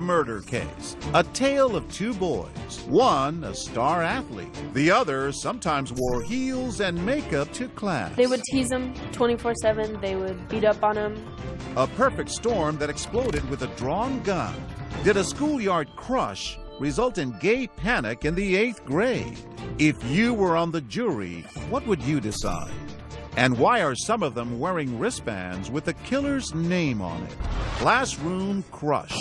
murder case. A tale of two boys. One, a star athlete. The other sometimes wore heels and makeup to class. They would tease him 24/7. They would beat up on him. A perfect storm that exploded with a drawn gun. Did a schoolyard crush result in gay panic in the 8th grade? If you were on the jury, what would you decide? And why are some of them wearing wristbands with the killer's name on it? Classroom crush.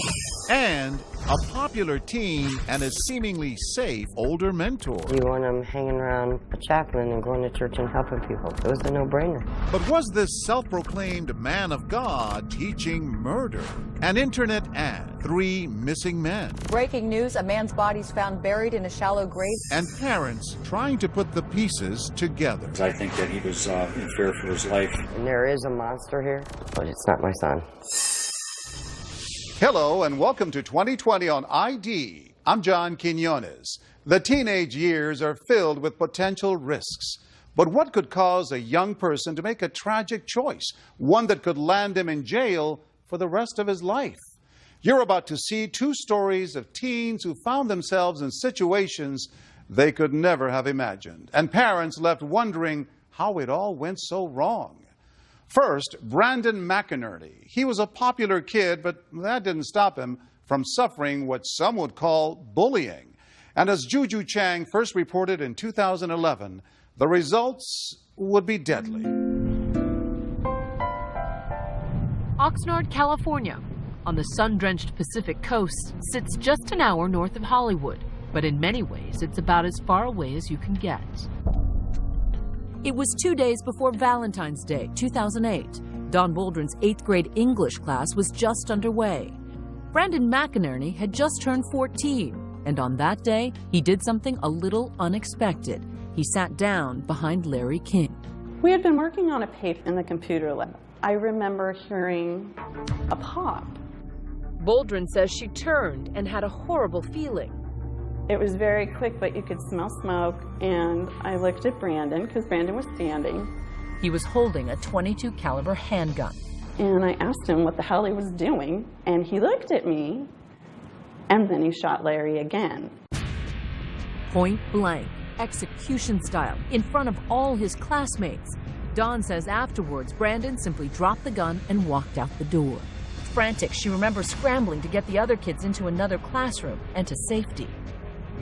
And a popular teen and a seemingly safe older mentor. You want them hanging around a chaplain and going to church and helping people. It was a no-brainer. But was this self-proclaimed man of God teaching murder? An internet ad. 3 missing men. Breaking news, a man's body's found buried in a shallow grave. And parents trying to put the pieces together. I think that he was in fear for his life. And there is a monster here, but it's not my son. Hello and welcome to 2020 on ID. I'm John Quinones. The teenage years are filled with potential risks. But what could cause a young person to make a tragic choice? One that could land him in jail for the rest of his life. You're about to see 2 stories of teens who found themselves in situations they could never have imagined, and parents left wondering how it all went so wrong. First, Brandon McInerney. He was a popular kid, but that didn't stop him from suffering what some would call bullying. And as Juju Chang first reported in 2011, the results would be deadly. Oxnard, California, on the sun-drenched Pacific coast, sits just an hour north of Hollywood. But in many ways, it's about as far away as you can get. It was 2 days before Valentine's Day, 2008. Don Boldrin's 8th grade English class was just underway. Brandon McInerney had just turned 14, and on that day, he did something a little unexpected. He sat down behind Larry King. We had been working on a paper in the computer lab. I remember hearing a pop. Boldrin says she turned and had a horrible feeling. It was very quick, but you could smell smoke, and I looked at Brandon, because Brandon was standing. He was holding a .22 caliber handgun. And I asked him what the hell he was doing, and he looked at me, and then he shot Larry again. Point blank, execution style, in front of all his classmates. Dawn says afterwards, Brandon simply dropped the gun and walked out the door. Frantic, she remembers scrambling to get the other kids into another classroom and to safety.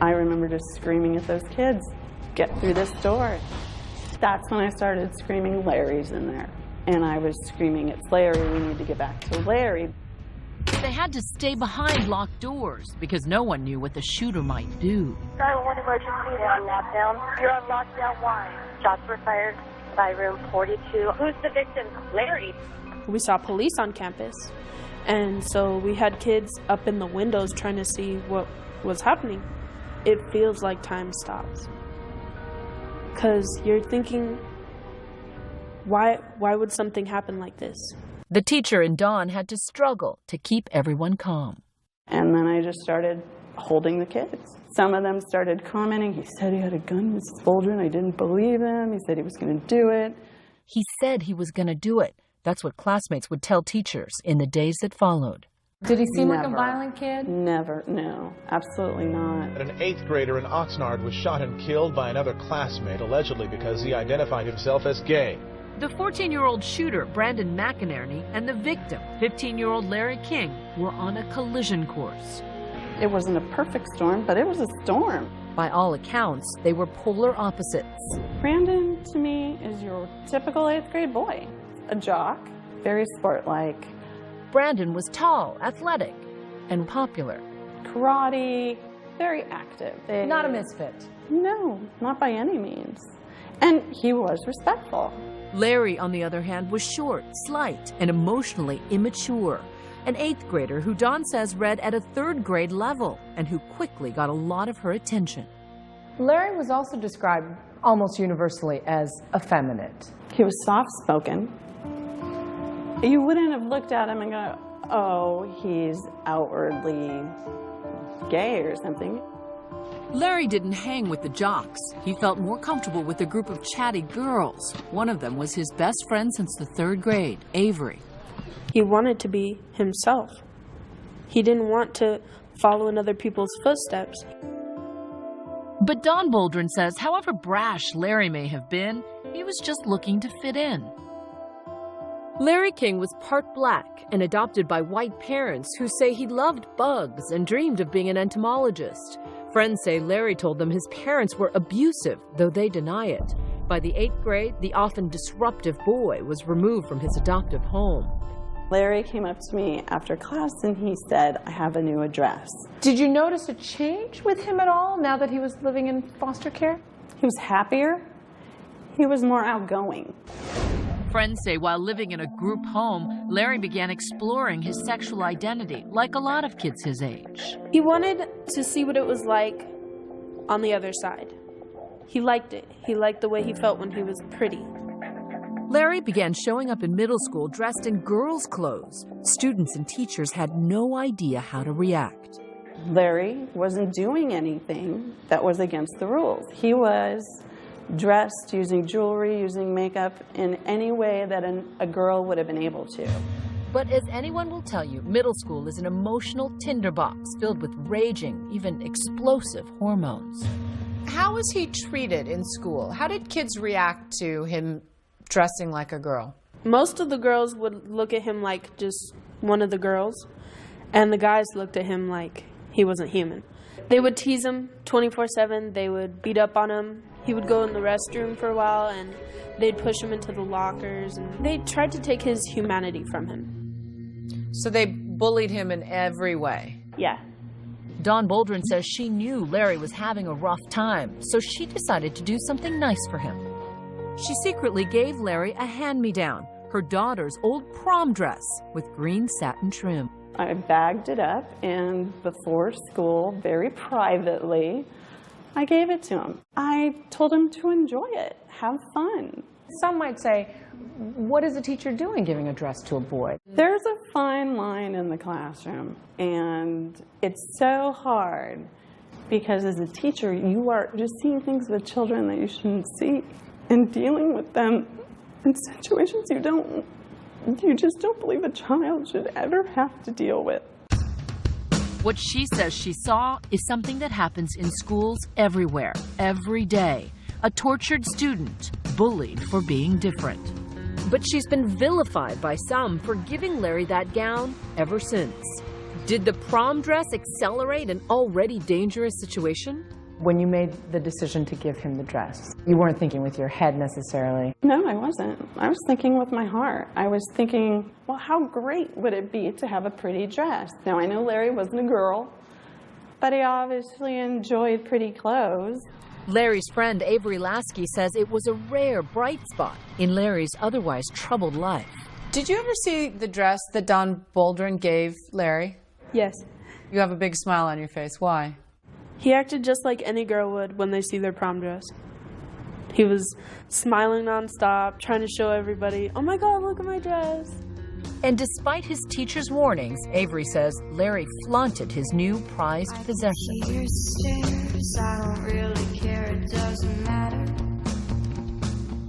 I remember just screaming at those kids, get through this door. That's when I started screaming, Larry's in there. And I was screaming, it's Larry, we need to get back to Larry. They had to stay behind locked doors because no one knew what the shooter might do. 911 emergency on lockdown. You're on lockdown. Why? Shots were fired by room 42. Who's the victim? Larry. We saw police on campus, and so we had kids up in the windows trying to see what was happening. It feels like time stops. Because you're thinking, why would something happen like this? The teacher and Dawn had to struggle to keep everyone calm. And then I just started holding the kids. Some of them started commenting, he said he had a gun, Mrs. Boldrin. I didn't believe him. He said he was going to do it. He said he was going to do it. That's what classmates would tell teachers in the days that followed. Did he seem like a violent kid? Never, no, absolutely not. An 8th grader in Oxnard was shot and killed by another classmate, allegedly because he identified himself as gay. The 14-year-old shooter, Brandon McInerney, and the victim, 15-year-old Larry King, were on a collision course. It wasn't a perfect storm, but it was a storm. By all accounts, they were polar opposites. Brandon, to me, is your typical 8th grade boy. A jock, very sport-like. Brandon was tall, athletic, and popular. Karate, very active. Not a misfit. No, not by any means. And he was respectful. Larry, on the other hand, was short, slight, and emotionally immature. An 8th grader who Dawn says read at a 3rd grade level and who quickly got a lot of her attention. Larry was also described almost universally as effeminate. He was soft-spoken. You wouldn't have looked at him and go, oh, he's outwardly gay or something. Larry didn't hang with the jocks. He felt more comfortable with a group of chatty girls. One of them was his best friend since the 3rd grade, Avery. He wanted to be himself. He didn't want to follow in other people's footsteps. But Don Boldrin says however brash Larry may have been, he was just looking to fit in. Larry King was part black and adopted by white parents who say he loved bugs and dreamed of being an entomologist. Friends say Larry told them his parents were abusive, though they deny it. By the 8th grade, the often disruptive boy was removed from his adoptive home. Larry came up to me after class and he said, I have a new address. Did you notice a change with him at all now that he was living in foster care? He was happier. He was more outgoing. Friends say while living in a group home, Larry began exploring his sexual identity, like a lot of kids his age. He wanted to see what it was like on the other side. He liked it. He liked the way he felt when he was pretty. Larry began showing up in middle school dressed in girls' clothes. Students and teachers had no idea how to react. Larry wasn't doing anything that was against the rules. He was dressed, using jewelry, using makeup in any way that a girl would have been able to. But as anyone will tell you, middle school is an emotional tinderbox filled with raging, even explosive hormones. How was he treated in school? How did kids react to him dressing like a girl? Most of the girls would look at him like just one of the girls, and the guys looked at him like he wasn't human. They would tease him 24/7. They would beat up on him. He would go in the restroom for a while, and they'd push him into the lockers, and they tried to take his humanity from him. So they bullied him in every way? Yeah. Dawn Boldrin says she knew Larry was having a rough time, so she decided to do something nice for him. She secretly gave Larry a hand-me-down, her daughter's old prom dress with green satin trim. I bagged it up, and before school, very privately, I gave it to him. I told him to enjoy it, have fun. Some might say, what is a teacher doing giving a dress to a boy? There's a fine line in the classroom, and it's so hard because as a teacher, you are just seeing things with children that you shouldn't see and dealing with them in situations you just don't believe a child should ever have to deal with. What she says she saw is something that happens in schools everywhere, every day. A tortured student, bullied for being different. But she's been vilified by some for giving Larry that gown ever since. Did the prom dress accelerate an already dangerous situation? When you made the decision to give him the dress, you weren't thinking with your head necessarily. No, I wasn't. I was thinking with my heart. I was thinking, well, how great would it be to have a pretty dress? Now, I know Larry wasn't a girl, but he obviously enjoyed pretty clothes. Larry's friend Avery Lasky says it was a rare bright spot in Larry's otherwise troubled life. Did you ever see the dress that Dawn Boldrin gave Larry? Yes. You have a big smile on your face. Why? He acted just like any girl would when they see their prom dress. He was smiling nonstop, trying to show everybody, oh my God, look at my dress. And despite his teacher's warnings, Avery says Larry flaunted his new prized possession.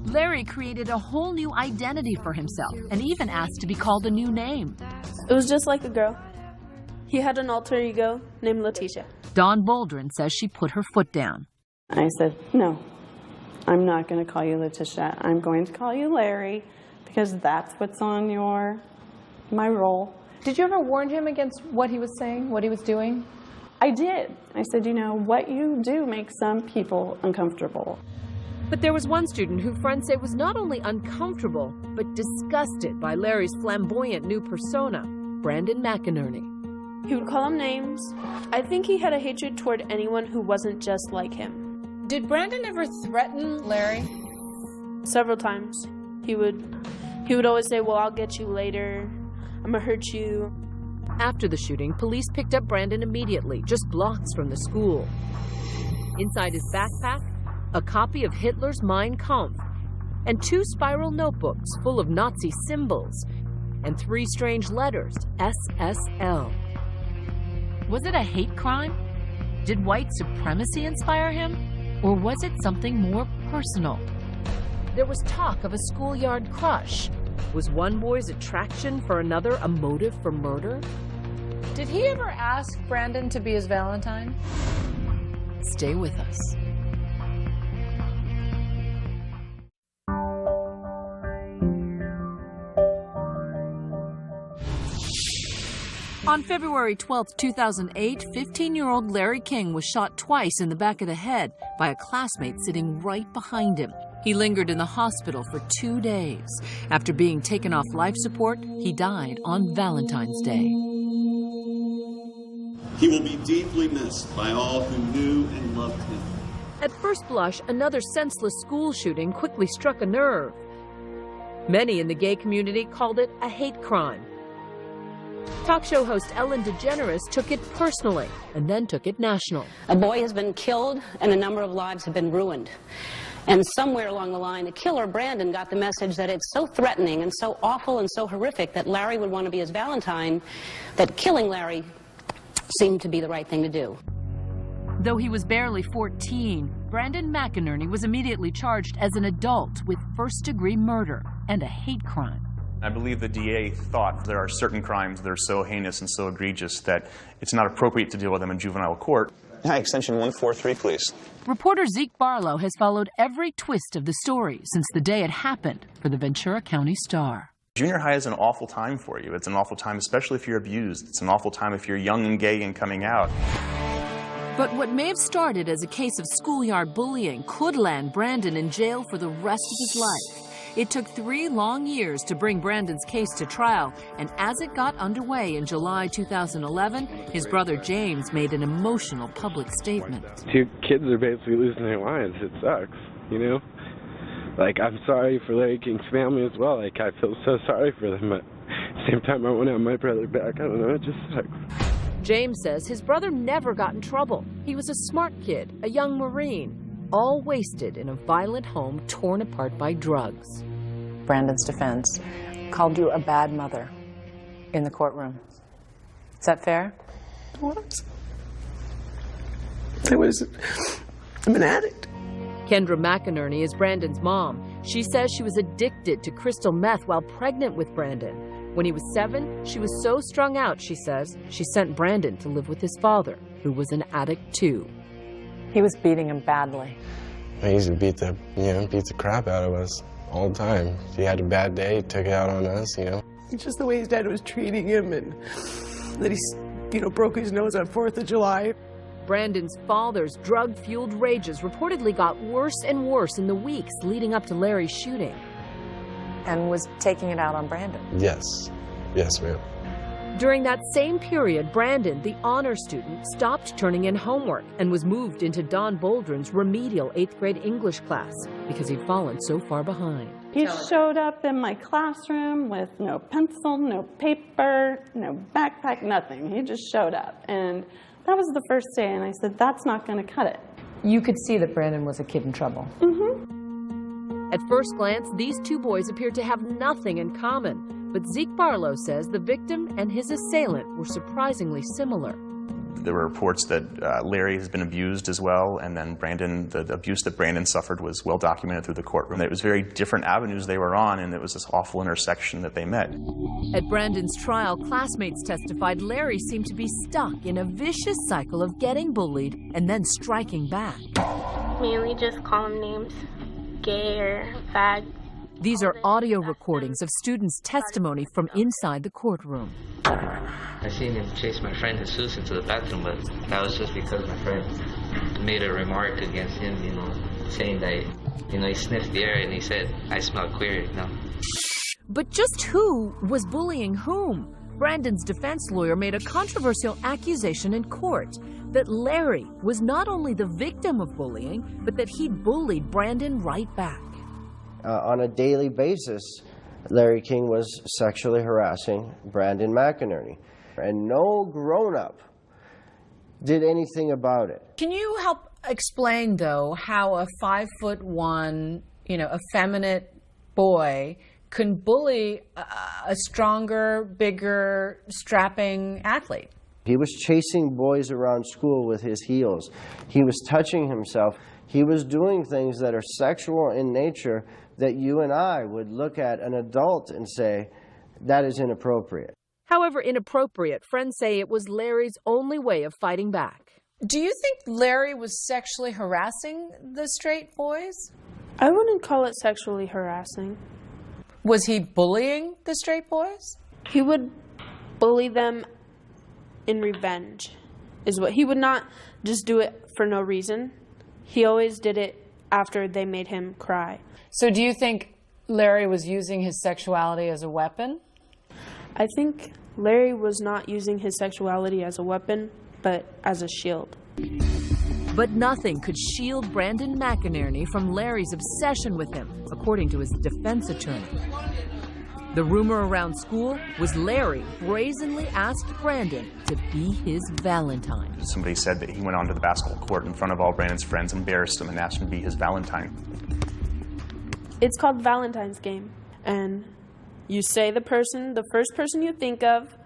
Larry created a whole new identity for himself and even asked to be called a new name. It was just like a girl. He had an alter ego named Letitia. Dawn Boldrin says she put her foot down. I said, no, I'm not going to call you Letitia. I'm going to call you Larry because that's what's on my roll. Did you ever warn him against what he was saying, what he was doing? I did. I said, you know, what you do makes some people uncomfortable. But there was one student who friends say was not only uncomfortable, but disgusted by Larry's flamboyant new persona, Brandon McInerney. He would call him names. I think he had a hatred toward anyone who wasn't just like him. Did Brandon ever threaten Larry? Several times. He would always say, well, I'll get you later. I'm gonna hurt you. After the shooting, police picked up Brandon immediately, just blocks from the school. Inside his backpack, a copy of Hitler's Mein Kampf, and 2 spiral notebooks full of Nazi symbols, and 3 strange letters, SSL. Was it a hate crime? Did white supremacy inspire him? Or was it something more personal? There was talk of a schoolyard crush. Was one boy's attraction for another a motive for murder? Did he ever ask Brandon to be his Valentine? Stay with us. On February 12, 2008, 15-year-old Larry King was shot twice in the back of the head by a classmate sitting right behind him. He lingered in the hospital for 2 days. After being taken off life support, he died on Valentine's Day. He will be deeply missed by all who knew and loved him. At first blush, another senseless school shooting quickly struck a nerve. Many in the gay community called it a hate crime. Talk show host Ellen DeGeneres took it personally and then took it national. A boy has been killed and a number of lives have been ruined. And somewhere along the line, the killer, Brandon, got the message that it's so threatening and so awful and so horrific that Larry would want to be his Valentine, that killing Larry seemed to be the right thing to do. Though he was barely 14, Brandon McInerney was immediately charged as an adult with first-degree murder and a hate crime. I believe the DA thought there are certain crimes that are so heinous and so egregious that it's not appropriate to deal with them in juvenile court. Hi, extension 143, please. Reporter Zeke Barlow has followed every twist of the story since the day it happened for the Ventura County Star. Junior high is an awful time for you. It's an awful time, especially if you're abused. It's an awful time if you're young and gay and coming out. But what may have started as a case of schoolyard bullying could land Brandon in jail for the rest of his life. It took 3 long years to bring Brandon's case to trial, and as it got underway in July 2011, his brother James made an emotional public statement. 2 kids are basically losing their lives. It sucks, you know? Like, I'm sorry for Larry King's family as well. Like, I feel so sorry for them, but at the same time, I want to have my brother back. I don't know, it just sucks. James says his brother never got in trouble. He was a smart kid, a young Marine, all wasted in a violent home torn apart by drugs. Brandon's defense called you a bad mother in the courtroom. Is that fair? What? I'm an addict. Kendra McInerney is Brandon's mom. She says she was addicted to crystal meth while pregnant with Brandon. When he was 7, she was so strung out, she says, she sent Brandon to live with his father, who was an addict too. He was beating him badly. He used to beat the crap out of us all the time. If he had a bad day, he took it out on us, you know. It's just the way his dad was treating him, and that he, broke his nose on 4th of July. Brandon's father's drug-fueled rages reportedly got worse and worse in the weeks leading up to Larry's shooting. And was taking it out on Brandon? Yes. Yes, ma'am. During that same period, Brandon, the honor student, stopped turning in homework and was moved into Don Boldrin's remedial 8th grade English class because he'd fallen so far behind. He showed up in my classroom with no pencil, no paper, no backpack, nothing. He just showed up. And that was the first day, and I said, that's not going to cut it. You could see that Brandon was a kid in trouble. Mm-hmm. At first glance, these 2 boys appeared to have nothing in common. But Zeke Barlow says the victim and his assailant were surprisingly similar. There were reports that Larry has been abused as well, and then the abuse that Brandon suffered was well documented through the courtroom. It was very different avenues they were on, and it was this awful intersection that they met. At Brandon's trial, classmates testified Larry seemed to be stuck in a vicious cycle of getting bullied and then striking back. Mainly just call him names, gay or fag. These are audio recordings of students' testimony from inside the courtroom. I seen him chase my friend Jesus into the bathroom, but that was just because my friend made a remark against him, saying that, he sniffed the air and he said, I smell queer, But just who was bullying whom? Brandon's defense lawyer made a controversial accusation in court that Larry was not only the victim of bullying, but that he'd bullied Brandon right back. On a daily basis, Larry King was sexually harassing Brandon McInerney, and no grown-up did anything about it. Can you help explain, though, how a 5'1", effeminate boy can bully a stronger, bigger, strapping athlete? He was chasing boys around school with his heels. He was touching himself. He was doing things that are sexual in nature that you and I would look at an adult and say, that is inappropriate. However inappropriate, friends say it was Larry's only way of fighting back. Do you think Larry was sexually harassing the straight boys? I wouldn't call it sexually harassing. Was he bullying the straight boys? He would bully them in revenge, is what he would not just do it for no reason. He always did it after they made him cry. So do you think Larry was using his sexuality as a weapon? I think Larry was not using his sexuality as a weapon, but as a shield. But nothing could shield Brandon McInerney from Larry's obsession with him, according to his defense attorney. The rumor around school was Larry brazenly asked Brandon to be his Valentine. Somebody said that he went onto the basketball court in front of all Brandon's friends, embarrassed him, and asked him to be his Valentine. It's called Valentine's game, and you say the first person you think of,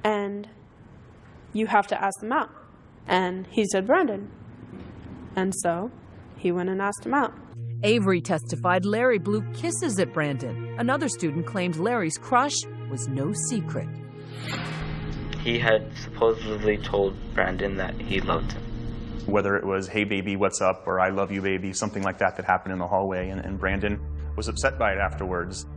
and you have to ask them out. And he said Brandon. And so he went and asked him out. Avery testified Larry blew kisses at Brandon. Another student claimed Larry's crush was no secret. He had supposedly told Brandon that he loved him. Whether it was, hey baby, what's up, or I love you baby, something like that happened in the hallway, and Brandon was upset by it afterwards.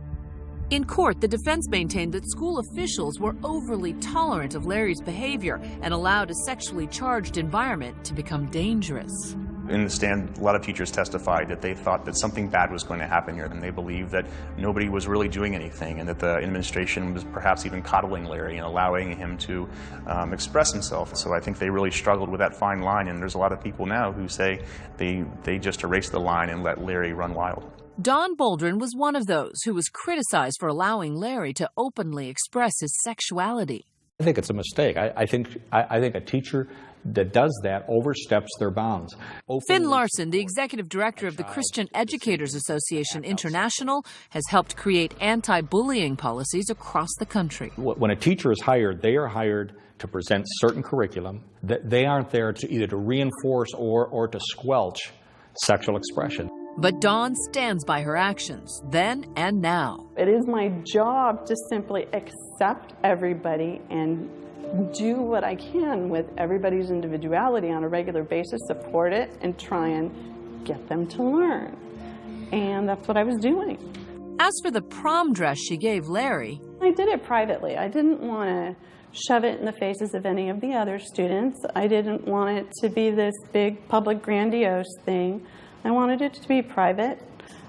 In court, the defense maintained that school officials were overly tolerant of Larry's behavior and allowed a sexually charged environment to become dangerous. In the stand, a lot of teachers testified that they thought that something bad was going to happen here, and they believed that nobody was really doing anything, and that the administration was perhaps even coddling Larry and allowing him to express himself. So I think they really struggled with that fine line, and there's a lot of people now who say they just erased the line and let Larry run wild. Don Boldrin was one of those who was criticized for allowing Larry to openly express his sexuality. I think it's a mistake. I think a teacher that does that oversteps their bounds. Finn Larson, the executive director of the Christian Educators Association International, has helped create anti-bullying policies across the country. When a teacher is hired, they are hired to present certain curriculum. They aren't there to either to reinforce or to squelch sexual expression. But Dawn stands by her actions, then and now. It is my job to simply accept everybody and do what I can with everybody's individuality on a regular basis, support it, and try and get them to learn. And that's what I was doing. As for the prom dress she gave Larry, I did it privately. I didn't want to shove it in the faces of any of the other students. I didn't want it to be this big public grandiose thing. I wanted it to be private,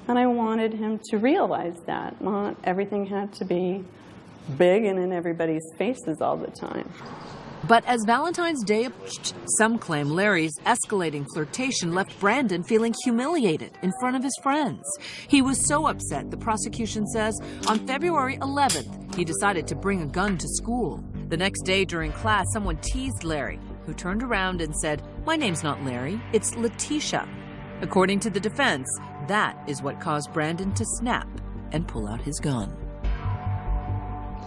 and I wanted him to realize that not everything had to be big and in everybody's faces all the time. But as Valentine's Day approached, some claim Larry's escalating flirtation left Brandon feeling humiliated in front of his friends. He was so upset, the prosecution says, on February 11th, he decided to bring a gun to school. The next day during class, someone teased Larry, who turned around and said, "My name's not Larry, it's Letitia." According to the defense, that is what caused Brandon to snap and pull out his gun.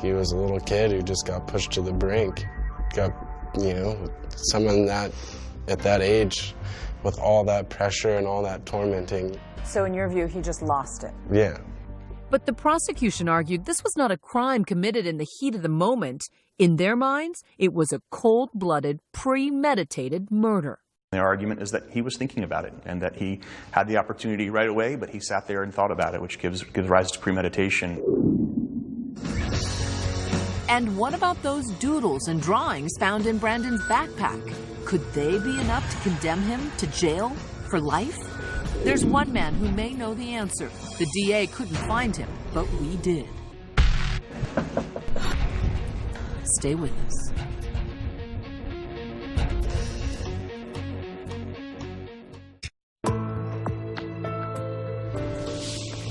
He was a little kid who just got pushed to the brink. Got, someone that at that age with all that pressure and all that tormenting. So in your view, he just lost it? Yeah. But the prosecution argued this was not a crime committed in the heat of the moment. In their minds, it was a cold-blooded, premeditated murder. Their argument is that he was thinking about it and that he had the opportunity right away, but he sat there and thought about it, which gives rise to premeditation. And what about those doodles and drawings found in Brandon's backpack? Could they be enough to condemn him to jail for life? There's one man who may know the answer. The DA couldn't find him, but we did. Stay with us.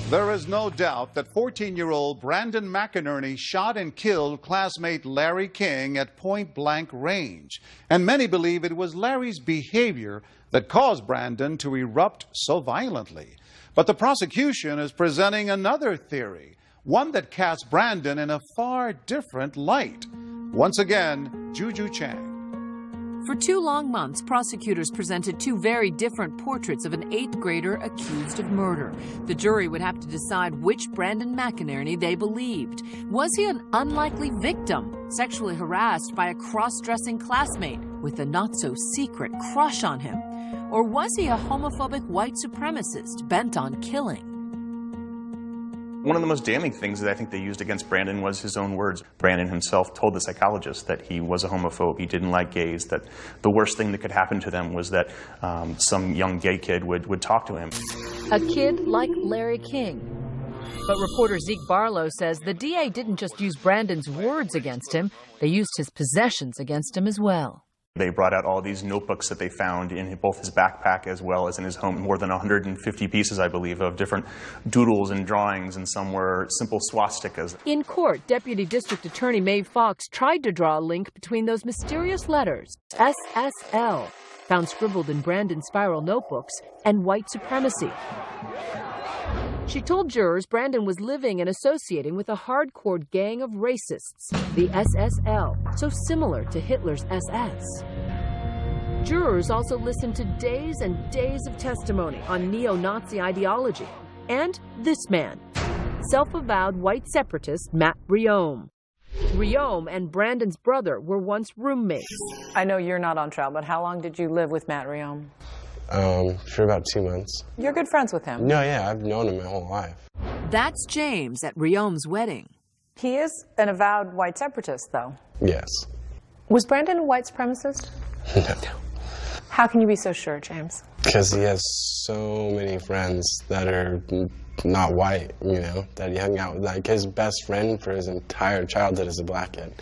There is no doubt that 14-year-old Brandon McInerney shot and killed classmate Larry King at point-blank range. And many believe it was Larry's behavior that caused Brandon to erupt so violently. But the prosecution is presenting another theory, one that casts Brandon in a far different light. Once again, Juju Chang. For 2 long months, prosecutors presented 2 very different portraits of an 8th grader accused of murder. The jury would have to decide which Brandon McInerney they believed. Was he an unlikely victim, sexually harassed by a cross-dressing classmate with a not-so-secret crush on him? Or was he a homophobic white supremacist bent on killing? One of the most damning things that I think they used against Brandon was his own words. Brandon himself told the psychologist that he was a homophobe, he didn't like gays, that the worst thing that could happen to them was that some young gay kid would talk to him. A kid like Larry King. But reporter Zeke Barlow says the DA didn't just use Brandon's words against him, they used his possessions against him as well. They brought out all these notebooks that they found in both his backpack as well as in his home. More than 150 pieces, I believe, of different doodles and drawings, and some were simple swastikas. In court, Deputy District Attorney Maeve Fox tried to draw a link between those mysterious letters, SSL, found scribbled in Brandon's spiral notebooks, and white supremacy. She told jurors Brandon was living and associating with a hardcore gang of racists, the SSL, so similar to Hitler's SS. Jurors also listened to days and days of testimony on neo-Nazi ideology. And this man, self-avowed white separatist Matt Riome. Riome and Brandon's brother were once roommates. I know you're not on trial, but how long did you live with Matt Riome? For about 2 months. You're good friends with him? No, yeah, I've known him my whole life. That's James at Riome's wedding. He is an avowed white separatist, though. Yes. Was Brandon a white supremacist? No. How can you be so sure, James? Because he has so many friends that are not white, you know, that he hung out with. Like, his best friend for his entire childhood is a black kid.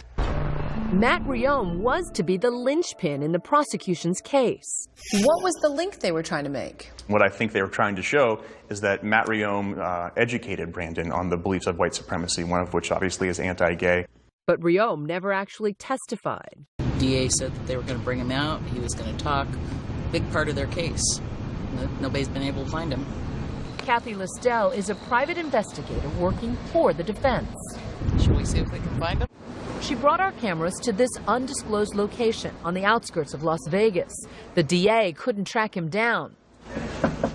Matt Riome was to be the linchpin in the prosecution's case. What was the link they were trying to make? What I think they were trying to show is that Matt Riome educated Brandon on the beliefs of white supremacy, one of which obviously is anti-gay. But Riome never actually testified. DA said that they were going to bring him out, he was going to talk. Big part of their case. Nobody's been able to find him. Kathy Listel is a private investigator working for the defense. Should we see if we can find him? She brought our cameras to this undisclosed location on the outskirts of Las Vegas. The DA couldn't track him down,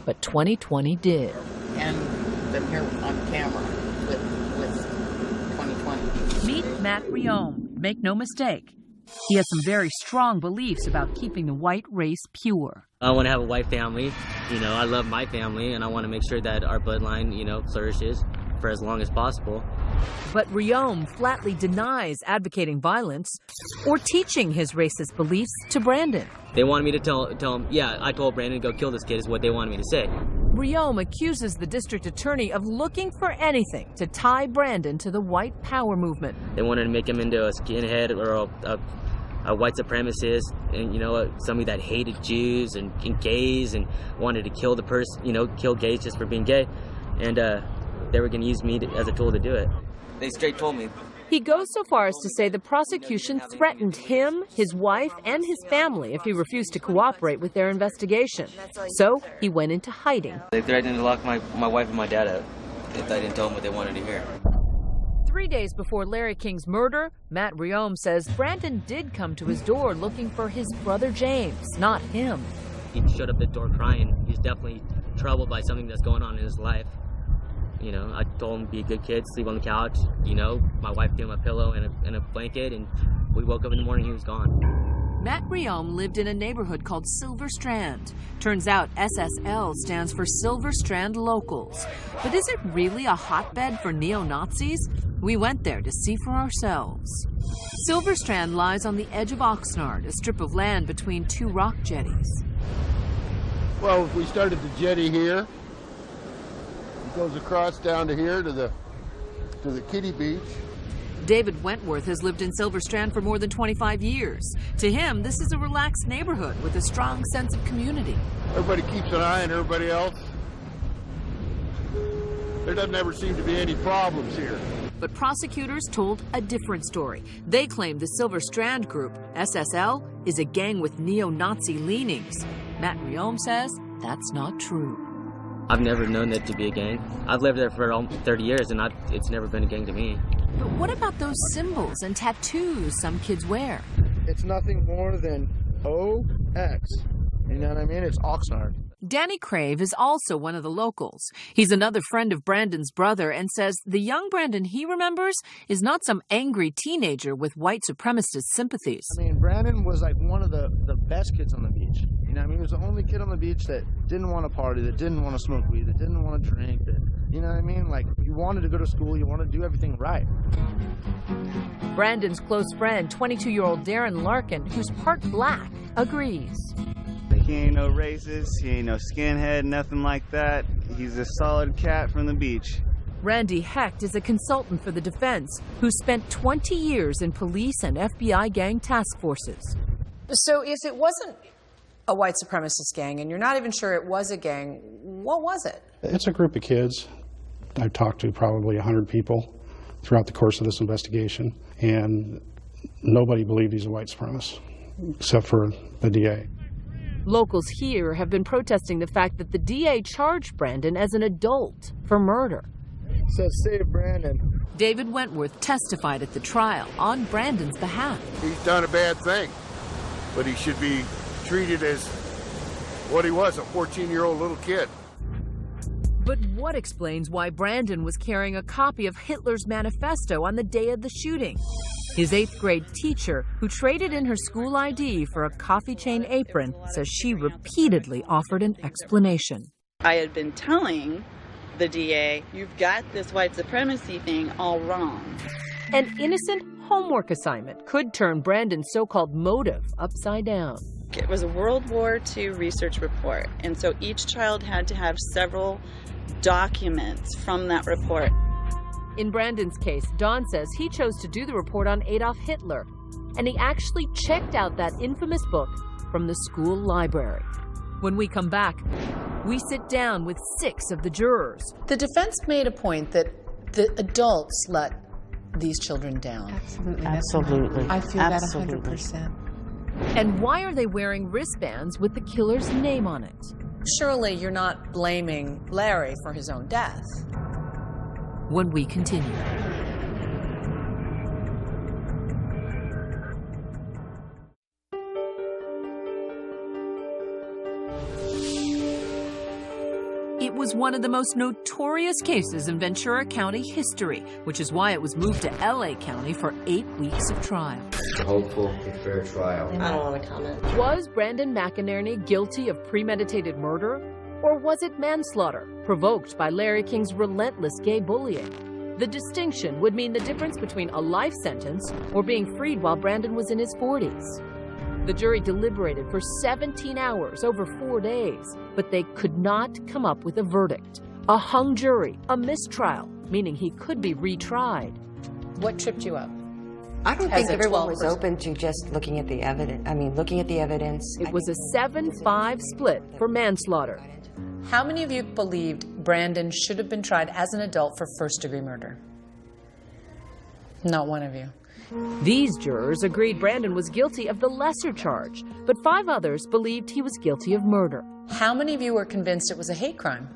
but 2020 did. And them here on camera with 2020. Meet Matt Riome. Make no mistake, he has some very strong beliefs about keeping the white race pure. I want to have a white family. You know, I love my family, and I want to make sure that our bloodline, you know, flourishes for as long as possible. But Riome flatly denies advocating violence or teaching his racist beliefs to Brandon. They wanted me to tell him, yeah, I told Brandon to go kill this kid, is what they wanted me to say. Riome accuses the district attorney of looking for anything to tie Brandon to the white power movement. They wanted to make him into a skinhead or a white supremacist, and, you know, somebody that hated Jews and gays and wanted to kill the person, you know, kill gays just for being gay. And they were going to use me as a tool to do it. They straight told me. He goes so far as to say the prosecution threatened him, his wife, and his family if he refused to cooperate with their investigation. So he went into hiding. They threatened to lock my wife and my dad out if I didn't tell them what they wanted to hear. 3 days before Larry King's murder, Matt Riome says Brandon did come to his door looking for his brother James, not him. He showed up at the door crying. He's definitely troubled by something that's going on in his life. You know, I told him to be a good kid, sleep on the couch. You know, my wife gave him a pillow and a blanket, and we woke up in the morning, he was gone. Matt Riome lived in a neighborhood called Silver Strand. Turns out SSL stands for Silver Strand Locals. But is it really a hotbed for neo-Nazis? We went there to see for ourselves. Silver Strand lies on the edge of Oxnard, a strip of land between 2 rock jetties. Well, if we started the jetty here, it goes across down to here to the kiddie beach. David Wentworth has lived in Silver Strand for more than 25 years. To him, this is a relaxed neighborhood with a strong sense of community. Everybody keeps an eye on everybody else. There doesn't ever seem to be any problems here. But prosecutors told a different story. They claimed the Silver Strand group, SSL, is a gang with neo-Nazi leanings. Matt Riome says that's not true. I've never known that to be a gang. I've lived there for 30 years, and it's never been a gang to me. But what about those symbols and tattoos some kids wear? It's nothing more than O-X. You know what I mean? It's Oxnard. Danny Crave is also one of the locals. He's another friend of Brandon's brother and says the young Brandon he remembers is not some angry teenager with white supremacist sympathies. I mean, Brandon was like one of the best kids on the beach. You know what I mean? He was the only kid on the beach that didn't want to party, that didn't want to smoke weed, that didn't want to drink, that, you know what I mean? Like, you wanted to go to school, you wanted to do everything right. Brandon's close friend, 22-year-old Darren Larkin, who's part black, agrees. He ain't no racist, he ain't no skinhead, nothing like that. He's a solid cat from the beach. Randy Hecht is a consultant for the defense who spent 20 years in police and FBI gang task forces. So if it wasn't a white supremacist gang, and you're not even sure it was a gang, what was it? It's a group of kids. I've talked to probably 100 people throughout the course of this investigation, and nobody believed he's a white supremacist, except for the DA. Locals here have been protesting the fact that the DA charged Brandon as an adult for murder. So save Brandon. David Wentworth testified at the trial on Brandon's behalf. He's done a bad thing, but he should be treated as what he was, a 14-year-old little kid. But what explains why Brandon was carrying a copy of Hitler's manifesto on the day of the shooting? His 8th grade teacher, who traded in her school ID for a coffee chain apron, says she repeatedly offered an explanation. I had been telling the DA, you've got this white supremacy thing all wrong. An innocent homework assignment could turn Brandon's so-called motive upside down. It was a World War II research report, and so each child had to have several documents from that report. In Brandon's case, Don says he chose to do the report on Adolf Hitler, and he actually checked out that infamous book from the school library. When we come back, we sit down with 6 of the jurors. The defense made a point that the adults let these children down. Absolutely. Absolutely. I feel Absolutely. that 100%. And why are they wearing wristbands with the killer's name on it? Surely you're not blaming Larry for his own death. When we continue. It was one of the most notorious cases in Ventura County history, which is why it was moved to LA County for 8 weeks of trial. Hopeful, a fair trial. I don't want to comment. Was Brandon McInerney guilty of premeditated murder? Or was it manslaughter, provoked by Larry King's relentless gay bullying? The distinction would mean the difference between a life sentence or being freed while Brandon was in his 40s. The jury deliberated for 17 hours over 4 days, but they could not come up with a verdict. A hung jury, a mistrial, meaning he could be retried. What tripped you up? I don't think everyone was open to just looking at the evidence. I mean, looking at the evidence. It was a 7-5 split for manslaughter. How many of you believed Brandon should have been tried as an adult for first-degree murder? Not one of you. These jurors agreed Brandon was guilty of the lesser charge, but 5 others believed he was guilty of murder. How many of you were convinced it was a hate crime?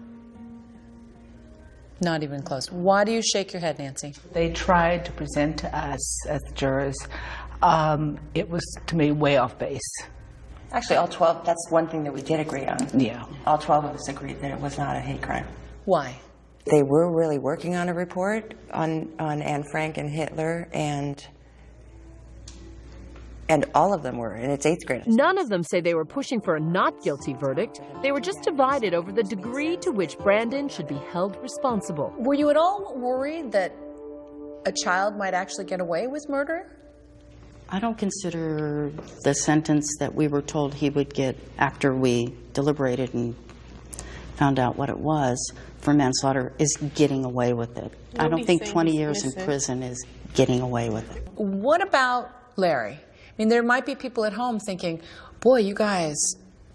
Not even close. Why do you shake your head, Nancy? They tried to present to us as jurors. It was, to me, way off base. Actually, all 12, that's one thing that we did agree on. Yeah. All 12 of us agreed that it was not a hate crime. Why? They were really working on a report on Anne Frank and Hitler, and all of them were, and it's 8th grade. None of them say they were pushing for a not guilty verdict. They were just divided over the degree to which Brandon should be held responsible. Were you at all worried that a child might actually get away with murder? I don't consider the sentence that we were told he would get after we deliberated and found out what it was for manslaughter is getting away with it. I don't think 20 years in prison is getting away with it. What about Larry? I mean, there might be people at home thinking, boy, you guys,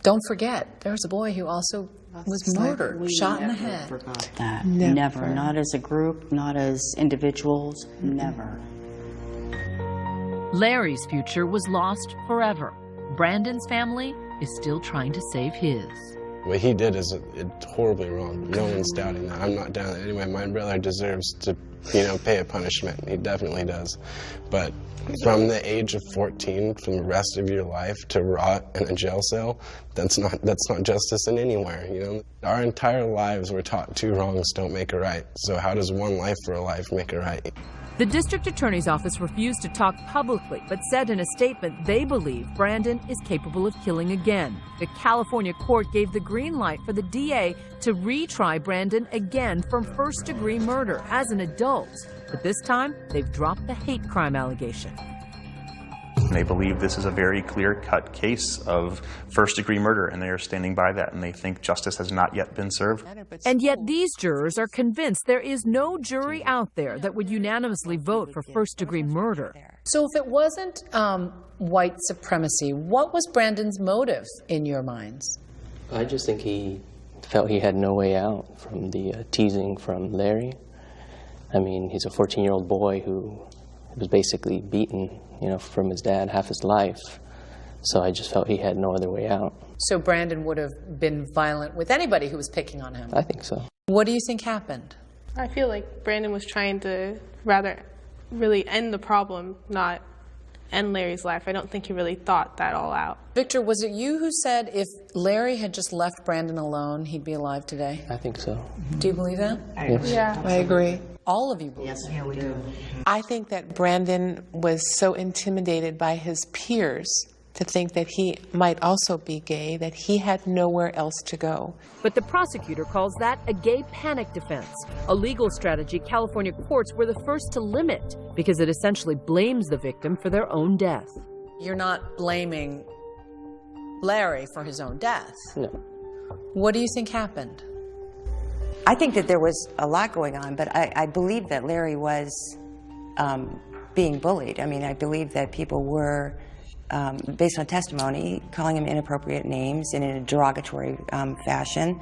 don't forget, there was a boy who also was murdered, shot in the head. Forgot that. Never. Not as a group, not as individuals, never. Larry's future was lost forever. Brandon's family is still trying to save his. What he did is horribly wrong. No one's doubting that. I'm not doubting it anyway. My brother deserves to pay a punishment. He definitely does. But from the age of 14, from the rest of your life to rot in a jail cell, that's not justice in anywhere. Our entire lives were taught 2 wrongs don't make a right. So how does 1 life for a life make a right? The district attorney's office refused to talk publicly, but said in a statement they believe Brandon is capable of killing again. The California court gave the green light for the DA to retry Brandon again for first-degree murder as an adult. But this time, they've dropped the hate crime allegation. They believe this is a very clear-cut case of first-degree murder, and they are standing by that, and they think justice has not yet been served. And yet these jurors are convinced there is no jury out there that would unanimously vote for first-degree murder. So if it wasn't white supremacy, what was Brandon's motive in your minds? I just think he felt he had no way out from the teasing from Larry. I mean, he's a 14-year-old boy who was basically beaten, from his dad half his life. So I just felt he had no other way out. So Brandon would have been violent with anybody who was picking on him? I think so. What do you think happened? I feel like Brandon was trying to rather really end the problem, not end Larry's life. I don't think he really thought that all out. Victor, was it you who said if Larry had just left Brandon alone, he'd be alive today? I think so. Do you believe that? Yes. Yeah. I agree. All of you believe. Yes, yeah, we do. I think that Brandon was so intimidated by his peers to think that he might also be gay, that he had nowhere else to go. But the prosecutor calls that a gay panic defense, a legal strategy California courts were the first to limit because it essentially blames the victim for their own death. You're not blaming Larry for his own death. No. What do you think happened? I think that there was a lot going on, but I believe that Larry was being bullied. I mean, I believe that people were, based on testimony, calling him inappropriate names in a derogatory fashion.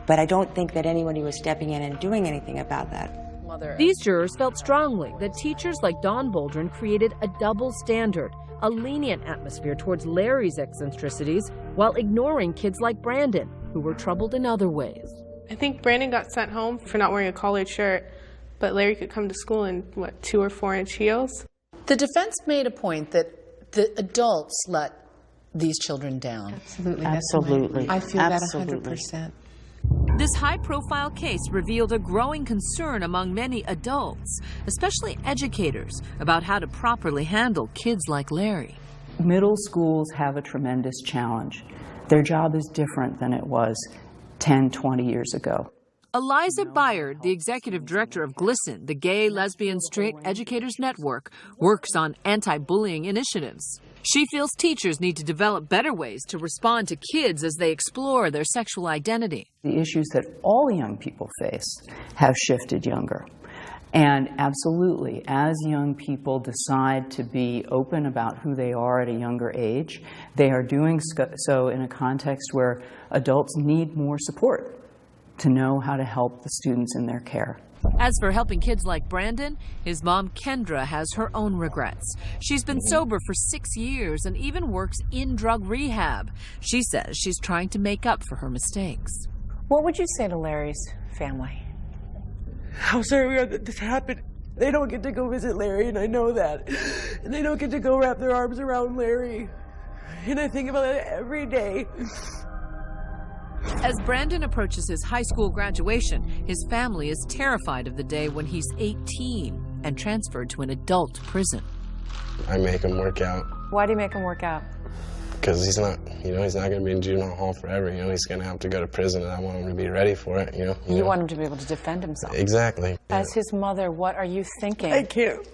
But I don't think that anybody was stepping in and doing anything about that. These jurors felt strongly that teachers like Dawn Boldrin created a double standard, a lenient atmosphere towards Larry's eccentricities while ignoring kids like Brandon, who were troubled in other ways. I think Brandon got sent home for not wearing a collared shirt, but Larry could come to school in, 2 or 4 inch heels? The defense made a point that the adults let these children down. Absolutely. Absolutely. I feel Absolutely. that 100%. This high-profile case revealed a growing concern among many adults, especially educators, about how to properly handle kids like Larry. Middle schools have a tremendous challenge. Their job is different than it was 10, 20 years ago. Eliza Byard, the executive director of GLSEN, the Gay, Lesbian, Straight Educators Network, works on anti-bullying initiatives. She feels teachers need to develop better ways to respond to kids as they explore their sexual identity. The issues that all young people face have shifted younger. And absolutely, as young people decide to be open about who they are at a younger age, they are doing so in a context where adults need more support to know how to help the students in their care. As for helping kids like Brandon, his mom Kendra has her own regrets. She's been sober for 6 years and even works in drug rehab. She says she's trying to make up for her mistakes. What would you say to Larry's family? How sorry we are that this happened. They don't get to go visit Larry, and I know that. And they don't get to go wrap their arms around Larry. And I think about it every day. As Brandon approaches his high school graduation, his family is terrified of the day when he's 18 and transferred to an adult prison. I make him work out. Why do you make him work out? Because he's not going to be in juvenile hall forever. He's going to have to go to prison, and I want him to be ready for it. You want him to be able to defend himself. Exactly. As his mother, what are you thinking? I can't.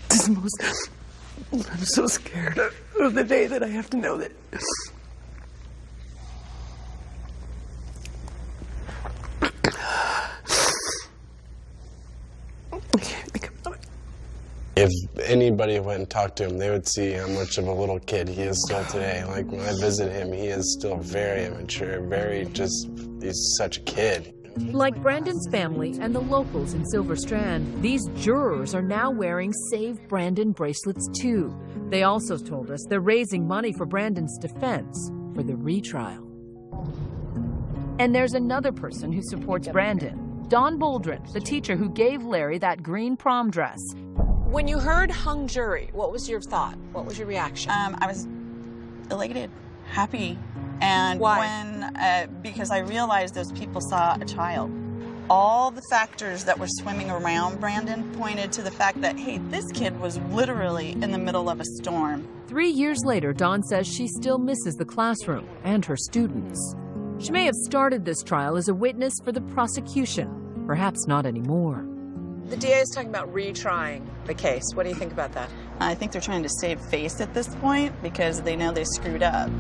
This is the most. I'm so scared of the day that I have to know that. If anybody went and talked to him, they would see how much of a little kid he is still today. Like when I visit him, he is still very immature, he's such a kid. Like Brandon's family and the locals in Silver Strand, these jurors are now wearing Save Brandon bracelets too. They also told us they're raising money for Brandon's defense for the retrial. And there's another person who supports Brandon, Dawn Boldrin, the teacher who gave Larry that green prom dress. When you heard hung jury, what was your thought? What was your reaction? I was elated, happy. And why? Because I realized those people saw a child. All the factors that were swimming around Brandon pointed to the fact that, hey, this kid was literally in the middle of a storm. 3 years later, Dawn says she still misses the classroom and her students. She may have started this trial as a witness for the prosecution, perhaps not anymore. The DA is talking about retrying the case. What do you think about that? I think they're trying to save face at this point because they know they screwed up.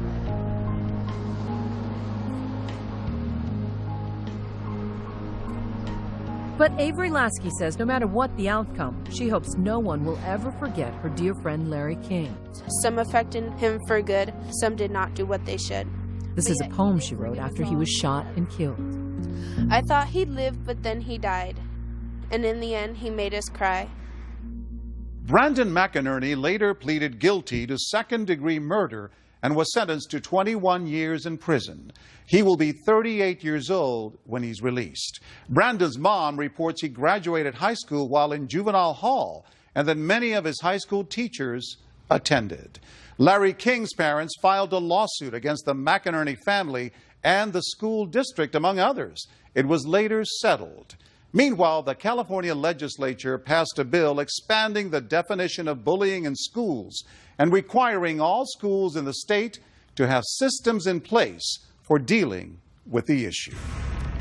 But Avery Lasky says no matter what the outcome, she hopes no one will ever forget her dear friend Larry King. Some affected him for good, some did not do what they should. This is a poem she wrote after he was shot and killed. I thought he'd live, but then he died. And in the end, he made us cry. Brandon McInerney later pleaded guilty to second-degree murder and was sentenced to 21 years in prison. He will be 38 years old when he's released. Brandon's mom reports he graduated high school while in juvenile hall and that many of his high school teachers attended. Larry King's parents filed a lawsuit against the McInerney family and the school district, among others. It was later settled. Meanwhile, the California legislature passed a bill expanding the definition of bullying in schools and requiring all schools in the state to have systems in place for dealing with the issue.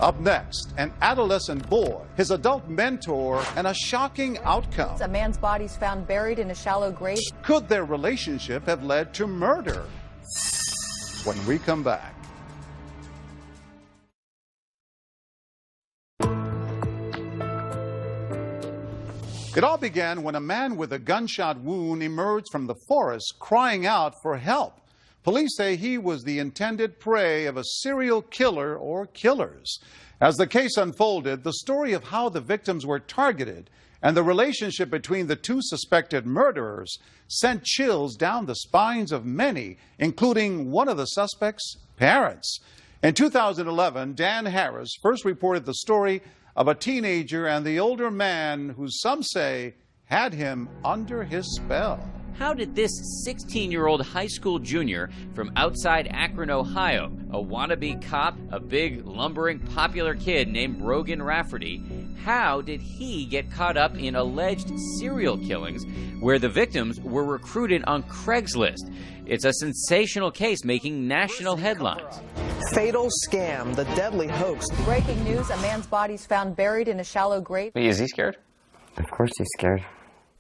Up next, an adolescent boy, his adult mentor, and a shocking outcome. A man's body's found buried in a shallow grave. Could their relationship have led to murder? When we come back. It all began when a man with a gunshot wound emerged from the forest crying out for help. Police say he was the intended prey of a serial killer or killers. As the case unfolded, the story of how the victims were targeted and the relationship between the two suspected murderers sent chills down the spines of many, including one of the suspects' parents. In 2011, Dan Harris first reported the story of a teenager and the older man who some say had him under his spell. How did this 16-year-old high school junior from outside Akron, Ohio, a wannabe cop, a big, lumbering, popular kid named Brogan Rafferty, how did he get caught up in alleged serial killings where the victims were recruited on Craigslist? It's a sensational case making national headlines. Fatal scam, the deadly hoax. Breaking news, a man's body's found buried in a shallow grave. Wait, is he scared? Of course he's scared.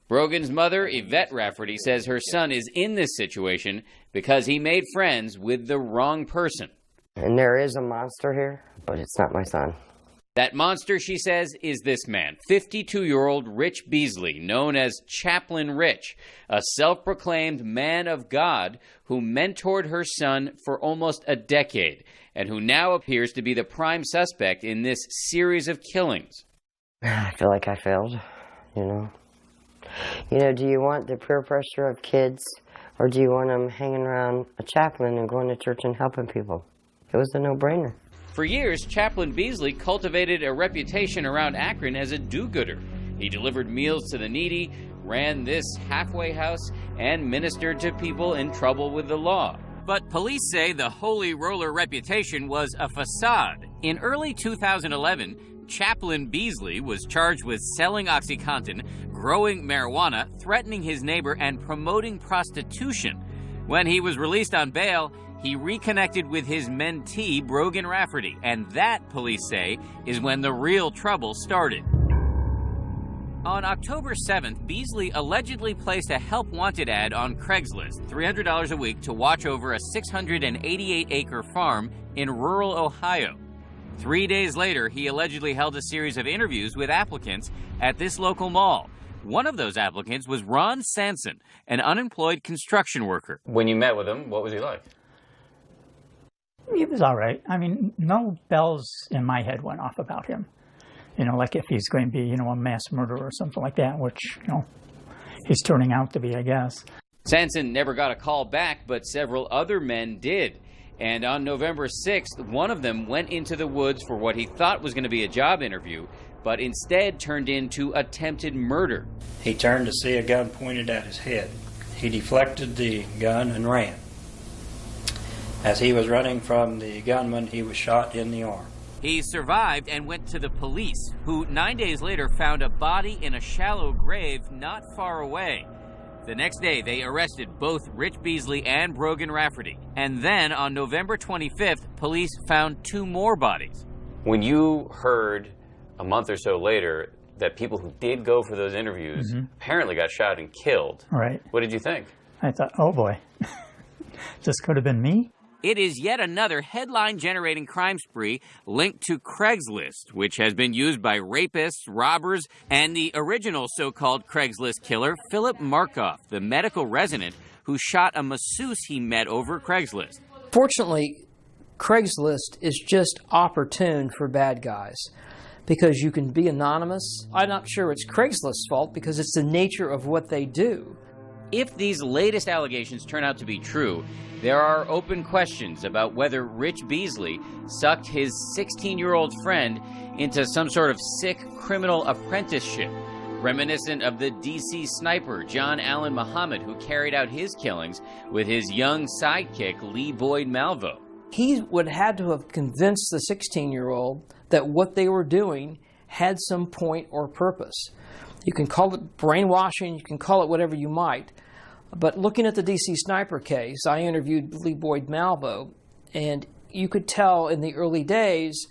Brogan's mother, Yvette Rafferty, says her son is in this situation because he made friends with the wrong person. And there is a monster here, but it's not my son. That monster, she says, is this man, 52-year-old Rich Beasley, known as Chaplain Rich, a self-proclaimed man of God who mentored her son for almost a decade and who now appears to be the prime suspect in this series of killings. I feel like I failed, you know. You know, do you want the peer pressure of kids, or do you want them hanging around a chaplain and going to church and helping people? It was a no-brainer. For years, Chaplain Beasley cultivated a reputation around Akron as a do-gooder. He delivered meals to the needy, ran this halfway house, and ministered to people in trouble with the law. But police say the holy roller reputation was a facade. In early 2011, Chaplain Beasley was charged with selling OxyContin, growing marijuana, threatening his neighbor, and promoting prostitution. When he was released on bail, he reconnected with his mentee, Brogan Rafferty, and that, police say, is when the real trouble started. On October 7th, Beasley allegedly placed a help-wanted ad on Craigslist, $300 a week to watch over a 688-acre farm in rural Ohio. 3 days later, he allegedly held a series of interviews with applicants at this local mall. One of those applicants was Ron Sanson, an unemployed construction worker. When you met with him, what was he like? He was all right. I mean, no bells in my head went off about him. You know, like if he's going to be, you know, a mass murderer or something like that, which, you know, he's turning out to be, I guess. Sanson never got a call back, but several other men did. And on November 6th, one of them went into the woods for what he thought was going to be a job interview, but instead turned into attempted murder. He turned to see a gun pointed at his head. He deflected the gun and ran. As he was running from the gunman, he was shot in the arm. He survived and went to the police, who 9 days later found a body in a shallow grave not far away. The next day, they arrested both Rich Beasley and Brogan Rafferty. And then, on November 25th, police found 2 more bodies. When you heard a month or so later that people who did go for those interviews apparently got shot and killed, Right. what did you think? I thought, oh boy, this could have been me. It is yet another headline-generating crime spree linked to Craigslist, which has been used by rapists, robbers, and the original so-called Craigslist killer, Philip Markoff, the medical resident who shot a masseuse he met over Craigslist. Fortunately, Craigslist is just opportune for bad guys because you can be anonymous. I'm not sure it's Craigslist's fault because it's the nature of what they do. If these latest allegations turn out to be true, there are open questions about whether Rich Beasley sucked his 16-year-old friend into some sort of sick criminal apprenticeship, reminiscent of the D.C. sniper John Allen Muhammad, who carried out his killings with his young sidekick Lee Boyd Malvo. He would had to have convinced the 16-year-old that what they were doing had some point or purpose. You can call it brainwashing, you can call it whatever you might. But looking at the D.C. sniper case, I interviewed Lee Boyd Malvo, and you could tell in the early days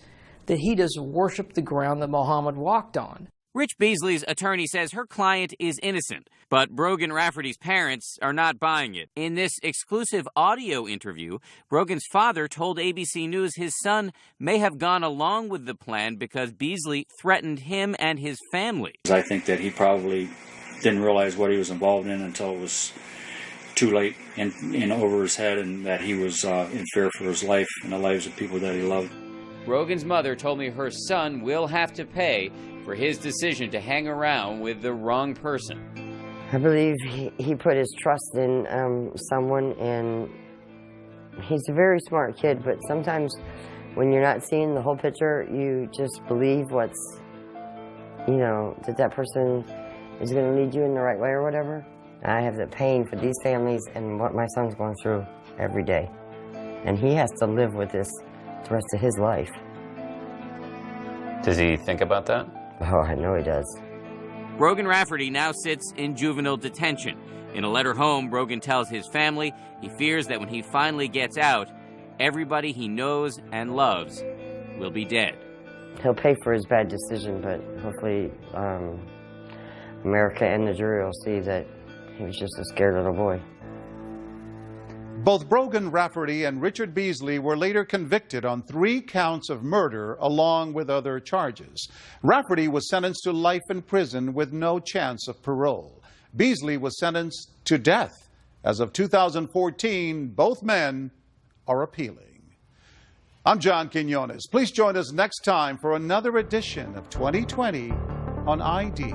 that he just worshiped the ground that Muhammad walked on. Rich Beasley's attorney says her client is innocent, but Brogan Rafferty's parents are not buying it. In this exclusive audio interview, Brogan's father told ABC News his son may have gone along with the plan because Beasley threatened him and his family. I think that he probably didn't realize what he was involved in until it was too late and over his head, and that he was in fear for his life and the lives of people that he loved. Brogan's mother told me her son will have to pay for his decision to hang around with the wrong person. I believe he put his trust in someone, and he's a very smart kid, but sometimes when you're not seeing the whole picture, you just believe what's, you know, that person is going to lead you in the right way or whatever. I have the pain for these families and what my son's going through every day. And he has to live with this the rest of his life. Does he think about that? Oh, I know he does. Brogan Rafferty now sits in juvenile detention. In a letter home, Brogan tells his family he fears that when he finally gets out, everybody he knows and loves will be dead. He'll pay for his bad decision, but hopefully America and the jury will see that he was just a scared little boy. Both Brogan Rafferty and Richard Beasley were later convicted on 3 counts of murder along with other charges. Rafferty was sentenced to life in prison with no chance of parole. Beasley was sentenced to death. As of 2014, both men are appealing. I'm John Quinones. Please join us next time for another edition of 2020 on ID.